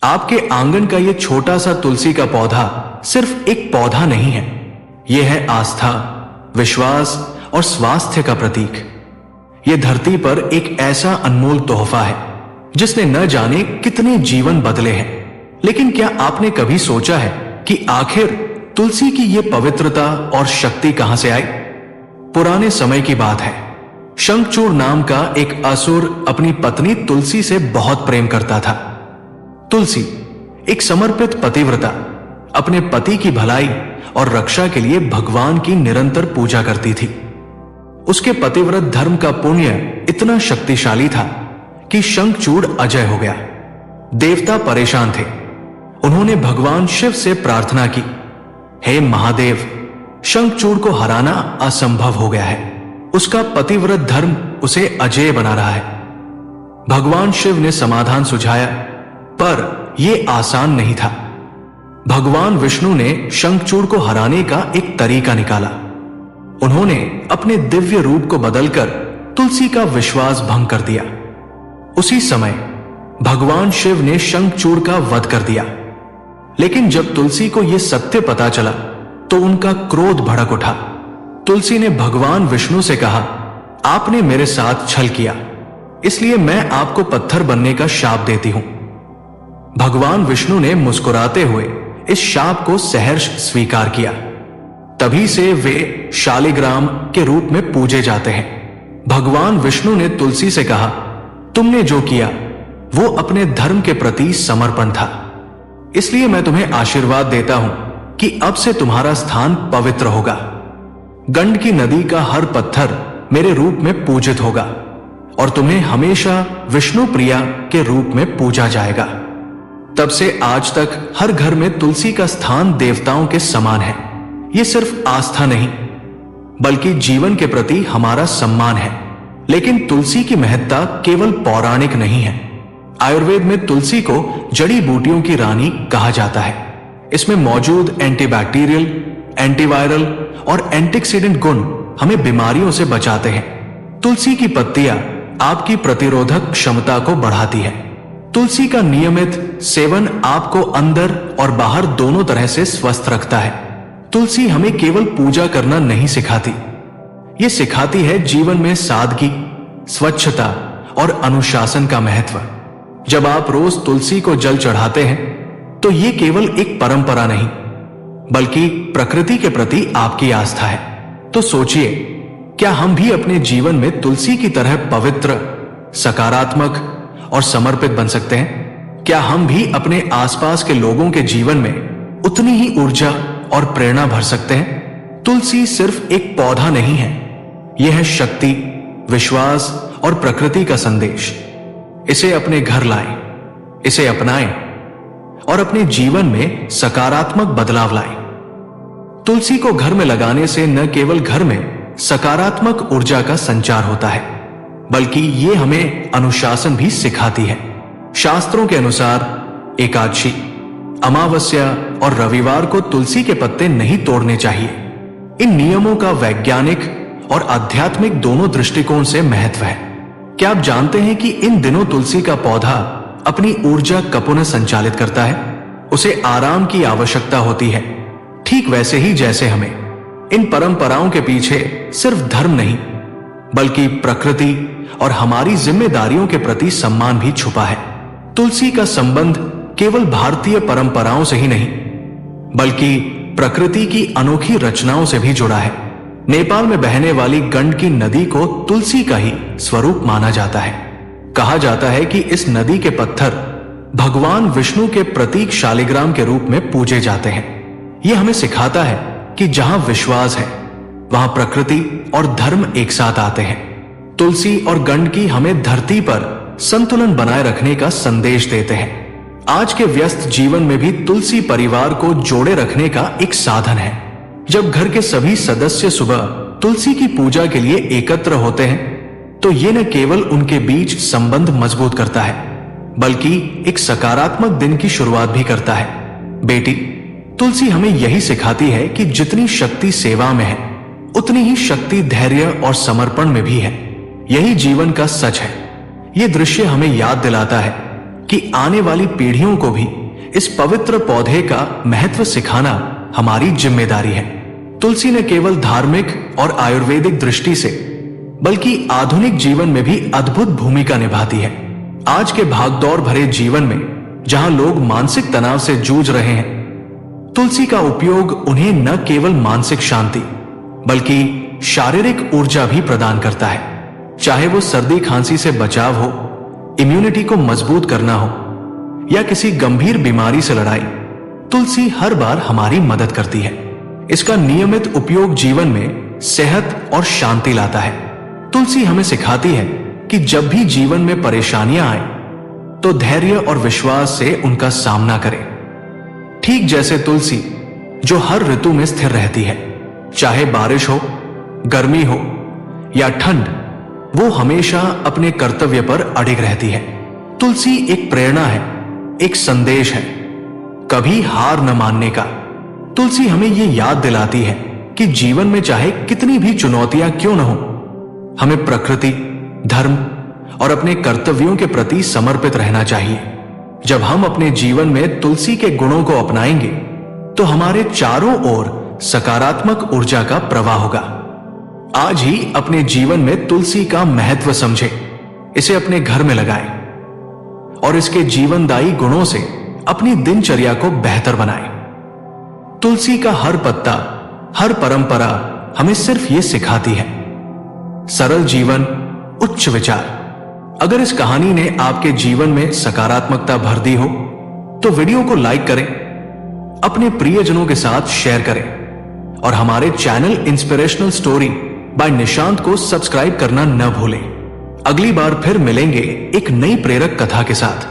आपके आंगन का ये छोटा सा तुलसी का पौधा सिर्फ एक पौधा नहीं है, यह है आस्था, विश्वास और स्वास्थ्य का प्रतीक। यह धरती पर एक ऐसा अनमोल तोहफा है जिसने न जाने कितने जीवन बदले हैं। लेकिन क्या आपने कभी सोचा है कि आखिर तुलसी की यह पवित्रता और शक्ति कहां से आई? पुराने समय की बात है। शंखचूड़ नाम का एक असुर अपनी पत्नी तुलसी से बहुत प्रेम करता था। तुलसी एक समर्पित पतिव्रता अपने पति की भलाई और रक्षा के लिए भगवान की निरंतर पूजा करती थी। उसके पतिव्रत धर्म का पुण्य इतना शक्तिशाली था कि शंखचूड़ अजय हो गया। देवता परेशान थे। उन्होंने भगवान शिव से प्रार्थना की, हे महादेव, शंखचूड़ को हराना असंभव हो गया है। उसका पतिव्रत धर्म उसे अजेय बना रहा है। भगवान शिव ने समाधान सुझाया, पर यह आसान नहीं था। भगवान विष्णु ने शंखचूड़ को हराने का एक तरीका निकाला। उन्होंने अपने दिव्य रूप को बदलकर तुलसी का विश्वास भंग कर दिया। उसी समय भगवान शिव ने शंखचूड़ का वध कर दिया। लेकिन जब तुलसी को यह सत्य पता चला तो उनका क्रोध भड़क उठा। तुलसी ने भगवान विष्णु से कहा, आपने मेरे साथ छल किया, इसलिए मैं आपको पत्थर बनने का शाप देती हूं। भगवान विष्णु ने मुस्कुराते हुए इस शाप को सहर्ष स्वीकार किया। तभी से वे शालिग्राम के रूप में पूजे जाते हैं। भगवान विष्णु ने तुलसी से कहा, तुमने जो किया वो अपने धर्म के प्रति समर्पण था, इसलिए मैं तुम्हें आशीर्वाद देता हूं कि अब से तुम्हारा स्थान पवित्र होगा। गंडकी नदी का हर पत्थर मेरे रूप में पूजित होगा और तुम्हें हमेशा विष्णु प्रिया के रूप में पूजा जाएगा। तब से आज तक हर घर में तुलसी का स्थान देवताओं के समान है। यह सिर्फ आस्था नहीं, बल्कि जीवन के प्रति हमारा सम्मान है। लेकिन तुलसी की महत्ता केवल पौराणिक नहीं है। आयुर्वेद में तुलसी को जड़ी बूटियों की रानी कहा जाता है। इसमें मौजूद एंटीबैक्टीरियल, एंटीवायरल और एंटीऑक्सीडेंट गुण हमें बीमारियों से बचाते हैं। तुलसी की पत्तियां आपकी प्रतिरोधक क्षमता को बढ़ाती है। तुलसी का नियमित सेवन आपको अंदर और बाहर दोनों तरह से स्वस्थ रखता है। तुलसी हमें केवल पूजा करना नहीं सिखाती, यह सिखाती है जीवन में सादगी, स्वच्छता और अनुशासन का महत्व। जब आप रोज तुलसी को जल चढ़ाते हैं तो यह केवल एक परंपरा नहीं, बल्कि प्रकृति के प्रति आपकी आस्था है। तो सोचिए, क्या हम भी अपने जीवन में तुलसी की तरह पवित्र, सकारात्मक और समर्पित बन सकते हैं? क्या हम भी अपने आसपास के लोगों के जीवन में उतनी ही ऊर्जा और प्रेरणा भर सकते हैं? तुलसी सिर्फ एक पौधा नहीं है, यह है शक्ति, विश्वास और प्रकृति का संदेश। इसे अपने घर लाएं, इसे अपनाएं और अपने जीवन में सकारात्मक बदलाव लाएं। तुलसी को घर में लगाने से न केवल घर में सकारात्मक ऊर्जा का संचार होता है, बल्कि ये हमें अनुशासन भी सिखाती है। शास्त्रों के अनुसार एकादशी, अमावस्या और रविवार को तुलसी के पत्ते नहीं तोड़ने चाहिए। इन नियमों का वैज्ञानिक और आध्यात्मिक दोनों दृष्टिकोण से महत्व है। क्या आप जानते हैं कि इन दिनों तुलसी का पौधा अपनी ऊर्जा का पुनः संचालित करता है? उसे आराम की आवश्यकता होती है, ठीक वैसे ही जैसे हमें। इन परंपराओं के पीछे सिर्फ धर्म नहीं, बल्कि प्रकृति और हमारी जिम्मेदारियों के प्रति सम्मान भी छुपा है। तुलसी का संबंध केवल भारतीय परंपराओं से ही नहीं, बल्कि प्रकृति की अनोखी रचनाओं से भी जुड़ा है। नेपाल में बहने वाली गंडकी नदी को तुलसी का ही स्वरूप माना जाता है। कहा जाता है कि इस नदी के पत्थर भगवान विष्णु के प्रतीक शालिग्राम के रूप में पूजे जाते हैं। यह हमें सिखाता है कि जहां विश्वास है, वहां प्रकृति और धर्म एक साथ आते हैं। तुलसी और गंडकी हमें धरती पर संतुलन बनाए रखने का संदेश देते हैं। आज के व्यस्त जीवन में भी तुलसी परिवार को जोड़े रखने का एक साधन है। जब घर के सभी सदस्य सुबह तुलसी की पूजा के लिए एकत्र होते हैं, तो ये न केवल उनके बीच संबंध मजबूत करता है, बल्कि एक सकारात्मक दिन की शुरुआत भी करता है। बेटी, तुलसी हमें यही सिखाती है कि जितनी शक्ति सेवा में है, उतनी ही शक्ति धैर्य और समर्पण में भी है। यही जीवन का सच है। यह दृश्य हमें याद दिलाता है कि आने वाली पीढ़ियों को भी इस पवित्र पौधे का महत्व सिखाना हमारी जिम्मेदारी है। तुलसी ने केवल धार्मिक और आयुर्वेदिक दृष्टि से बल्कि आधुनिक जीवन में भी अद्भुत भूमिका निभाती है। आज के भागदौड़ भरे जीवन में जहां लोग मानसिक तनाव से जूझ रहे हैं, तुलसी का उपयोग उन्हें न केवल मानसिक शांति बल्कि शारीरिक ऊर्जा भी प्रदान करता है। चाहे वो सर्दी खांसी से बचाव हो, इम्यूनिटी को मजबूत करना हो या किसी गंभीर बीमारी से लड़ाई, तुलसी हर बार हमारी मदद करती है। इसका नियमित उपयोग जीवन में सेहत और शांति लाता है। तुलसी हमें सिखाती है कि जब भी जीवन में परेशानियां आए तो धैर्य और विश्वास से उनका सामना करें। ठीक जैसे तुलसी जो हर ऋतु में स्थिर रहती है, चाहे बारिश हो, गर्मी हो या ठंड, वो हमेशा अपने कर्तव्य पर अडिग रहती है। तुलसी एक प्रेरणा है, एक संदेश है, कभी हार न मानने का। तुलसी हमें ये याद दिलाती है कि जीवन में चाहे कितनी भी चुनौतियां क्यों न हो, हमें प्रकृति, धर्म और अपने कर्तव्यों के प्रति समर्पित रहना चाहिए। जब हम अपने जीवन में तुलसी के गुणों को अपनाएंगे तो हमारे चारों ओर सकारात्मक ऊर्जा का प्रवाह होगा। आज ही अपने जीवन में तुलसी का महत्व समझें, इसे अपने घर में लगाएं और इसके जीवनदायी गुणों से अपनी दिनचर्या को बेहतर बनाएं। तुलसी का हर पत्ता, हर परंपरा हमें सिर्फ ये सिखाती है, सरल जीवन, उच्च विचार। अगर इस कहानी ने आपके जीवन में सकारात्मकता भर दी हो तो वीडियो को लाइक करें, अपने प्रियजनों के साथ शेयर करें और हमारे channel inspirational story by Nishant को सब्सक्राइब करना न भूलें। अगली बार फिर मिलेंगे एक नई प्रेरक कथा के साथ।